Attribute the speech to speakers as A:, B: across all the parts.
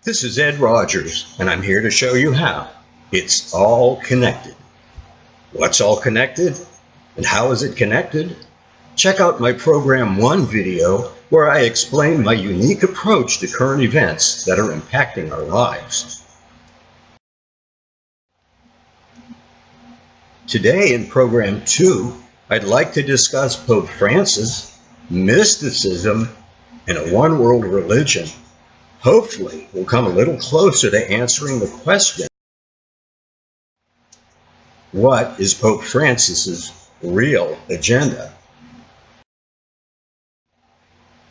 A: This is Ed Rogers, and I'm here to show you how. It's all connected. What's all connected? And how is it connected? Check out my Program 1 video where I explain my unique approach to current events that are impacting our lives. Today in Program 2, I'd like to discuss Pope Francis, mysticism, and a one-world religion. Hopefully, we'll come a little closer to answering the question, what is Pope Francis's real agenda?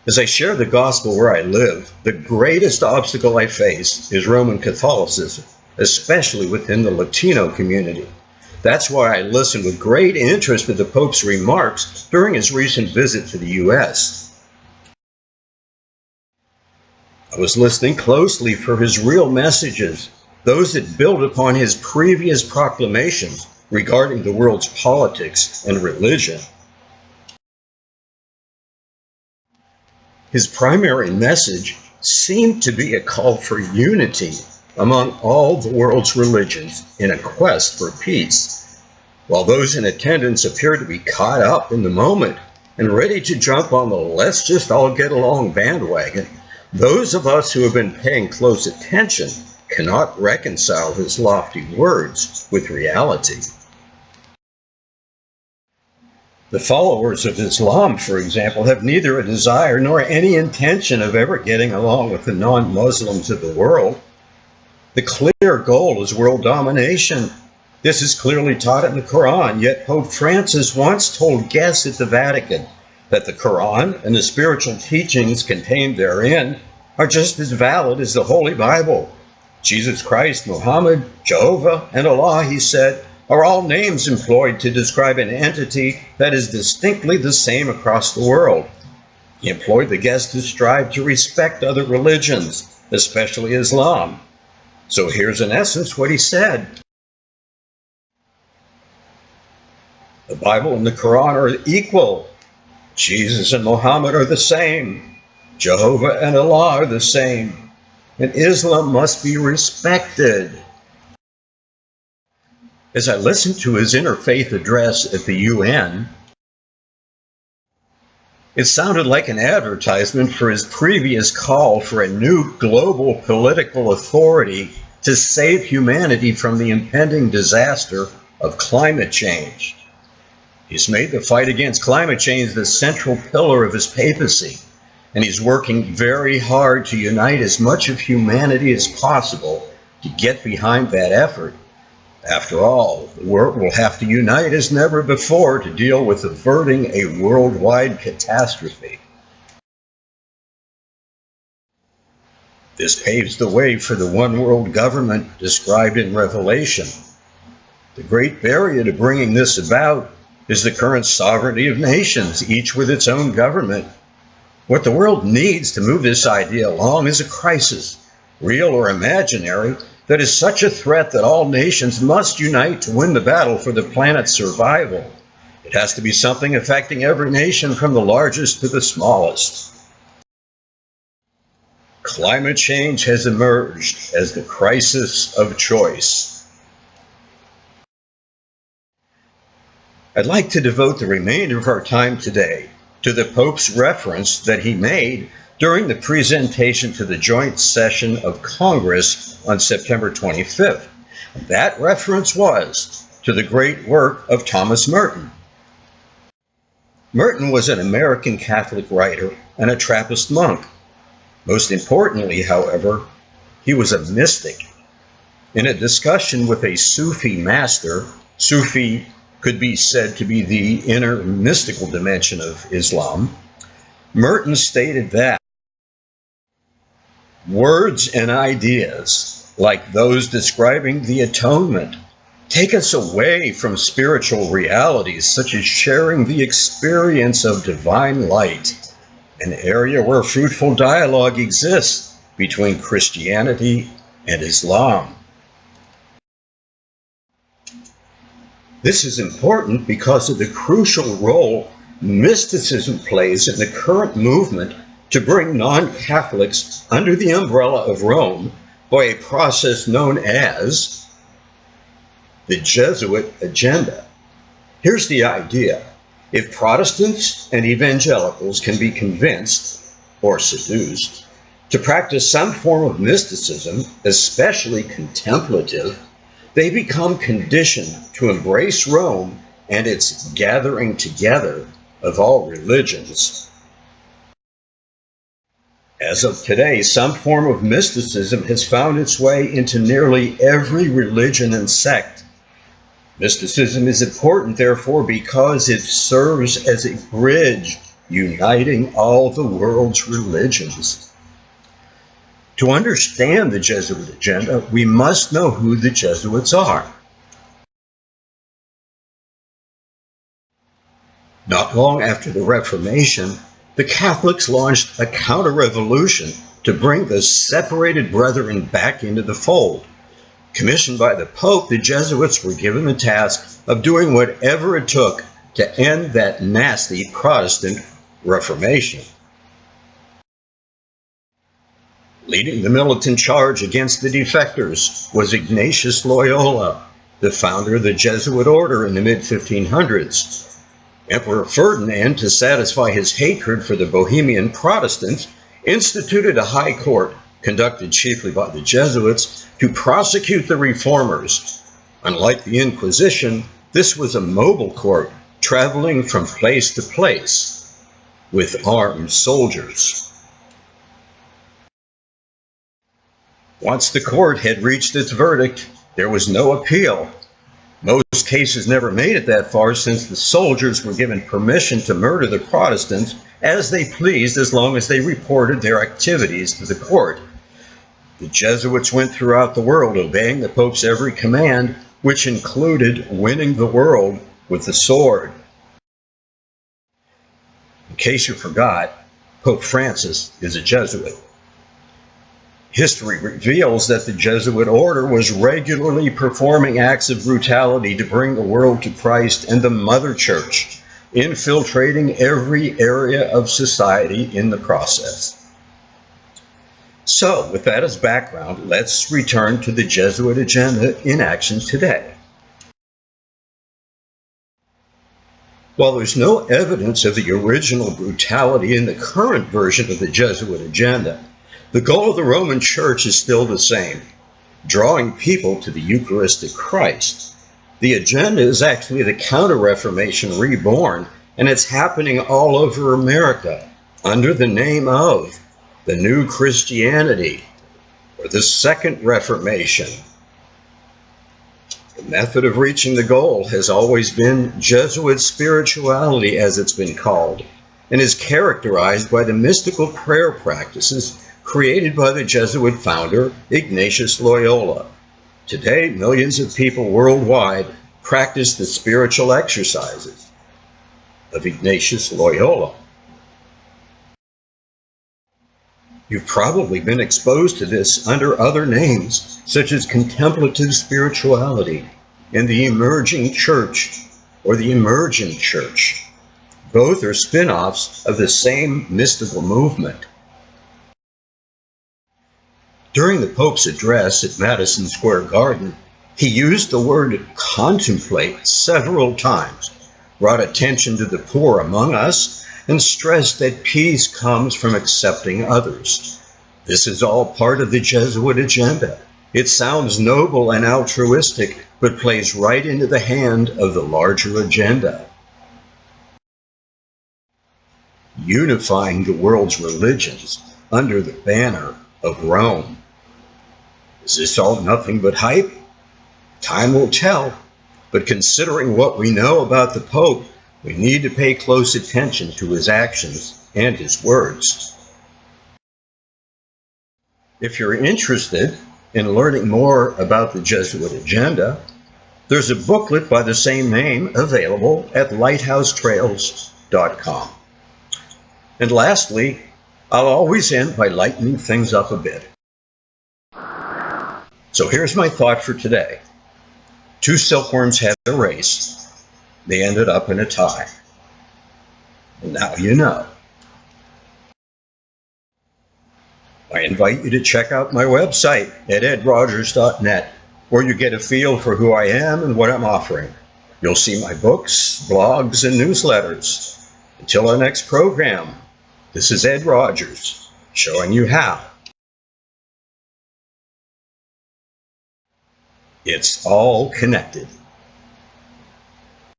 A: As I share the gospel where I live, the greatest obstacle I face is Roman Catholicism, especially within the Latino community. That's why I listened with great interest to the Pope's remarks during his recent visit to the U.S. I was listening closely for his real messages, those that build upon his previous proclamations regarding the world's politics and religion. His primary message seemed to be a call for unity among all the world's religions in a quest for peace, while those in attendance appeared to be caught up in the moment and ready to jump on the let's just all get along bandwagon. Those of us who have been paying close attention cannot reconcile his lofty words with reality. The followers of Islam, for example, have neither a desire nor any intention of ever getting along with the non-Muslims of the world. The clear goal is world domination. This is clearly taught in the Koran, yet Pope Francis once told guests at the Vatican that the Koran and the spiritual teachings contained therein are just as valid as the Holy Bible. Jesus Christ, Mohammed, Jehovah and Allah, he said, are all names employed to describe an entity that is distinctly the same across the world. He employed the guests to strive to respect other religions, especially Islam. So here's in essence what he said. The Bible and the Quran are equal. Jesus and Muhammad are the same. Jehovah and Allah are the same. And Islam must be respected. As I listened to his interfaith address at the UN, it sounded like an advertisement for his previous call for a new global political authority to save humanity from the impending disaster of climate change. He's made the fight against climate change the central pillar of his papacy, and he's working very hard to unite as much of humanity as possible to get behind that effort. After all, the world will have to unite as never before to deal with averting a worldwide catastrophe. This paves the way for the one-world government described in Revelation. The great barrier to bringing this about is the current sovereignty of nations, each with its own government. What the world needs to move this idea along is a crisis, real or imaginary, that is such a threat that all nations must unite to win the battle for the planet's survival. It has to be something affecting every nation from the largest to the smallest. Climate change has emerged as the crisis of choice. I'd like to devote the remainder of our time today to the Pope's reference that he made during the presentation to the joint session of Congress on September 25th. That reference was to the great work of Thomas Merton. Merton was an American Catholic writer and a Trappist monk. Most importantly, however, he was a mystic. In a discussion with a Sufi master, Sufi could be said to be the inner mystical dimension of Islam, Merton stated that words and ideas, like those describing the atonement, take us away from spiritual realities such as sharing the experience of divine light, an area where fruitful dialogue exists between Christianity and Islam. This is important because of the crucial role mysticism plays in the current movement to bring non-Catholics under the umbrella of Rome by a process known as the Jesuit Agenda. Here's the idea. If Protestants and evangelicals can be convinced or seduced to practice some form of mysticism, especially contemplative, they become conditioned to embrace Rome and its gathering together of all religions. As of today, some form of mysticism has found its way into nearly every religion and sect. Mysticism is important, therefore, because it serves as a bridge uniting all the world's religions. To understand the Jesuit agenda, we must know who the Jesuits are. Not long after the Reformation, the Catholics launched a counter-revolution to bring the separated brethren back into the fold. Commissioned by the Pope, the Jesuits were given the task of doing whatever it took to end that nasty Protestant Reformation. Leading the militant charge against the defectors was Ignatius Loyola, the founder of the Jesuit order in the mid-1500s. Emperor Ferdinand, to satisfy his hatred for the Bohemian Protestants, instituted a high court, conducted chiefly by the Jesuits, to prosecute the reformers. Unlike the Inquisition, this was a mobile court, traveling from place to place with armed soldiers. Once the court had reached its verdict, there was no appeal. Most cases never made it that far, since the soldiers were given permission to murder the Protestants as they pleased, as long as they reported their activities to the court. The Jesuits went throughout the world, obeying the Pope's every command, which included winning the world with the sword. In case you forgot, Pope Francis is a Jesuit. History reveals that the Jesuit order was regularly performing acts of brutality to bring the world to Christ and the Mother Church, infiltrating every area of society in the process. So, with that as background, let's return to the Jesuit agenda in action today. While there's no evidence of the original brutality in the current version of the Jesuit agenda, the goal of the Roman Church is still the same: drawing people to the Eucharistic Christ. The agenda is actually the Counter-Reformation reborn, and it's happening all over America under the name of the New Christianity, or the Second Reformation. The method of reaching the goal has always been Jesuit spirituality, as it's been called, and is characterized by the mystical prayer practices created by the Jesuit founder Ignatius Loyola. Today, millions of people worldwide practice the spiritual exercises of Ignatius Loyola. You've probably been exposed to this under other names, such as contemplative spirituality and the emerging church, or the emergent church. Both are spin-offs of the same mystical movement. During the Pope's address at Madison Square Garden, he used the word contemplate several times, brought attention to the poor among us, and stressed that peace comes from accepting others. This is all part of the Jesuit agenda. It sounds noble and altruistic, but plays right into the hand of the larger agenda. Unifying the world's religions under the banner of Rome. Is this all nothing but hype? Time will tell, but considering what we know about the Pope, we need to pay close attention to his actions and his words. If you're interested in learning more about the Jesuit agenda, there's a booklet by the same name available at lighthousetrails.com. And lastly, I'll always end by lightening things up a bit. So here's my thought for today. Two silkworms had a race. They ended up in a tie. And now you know. I invite you to check out my website at edrogers.net, where you get a feel for who I am and what I'm offering. You'll see my books, blogs, and newsletters. Until our next program, this is Ed Rogers, showing you how. It's all connected.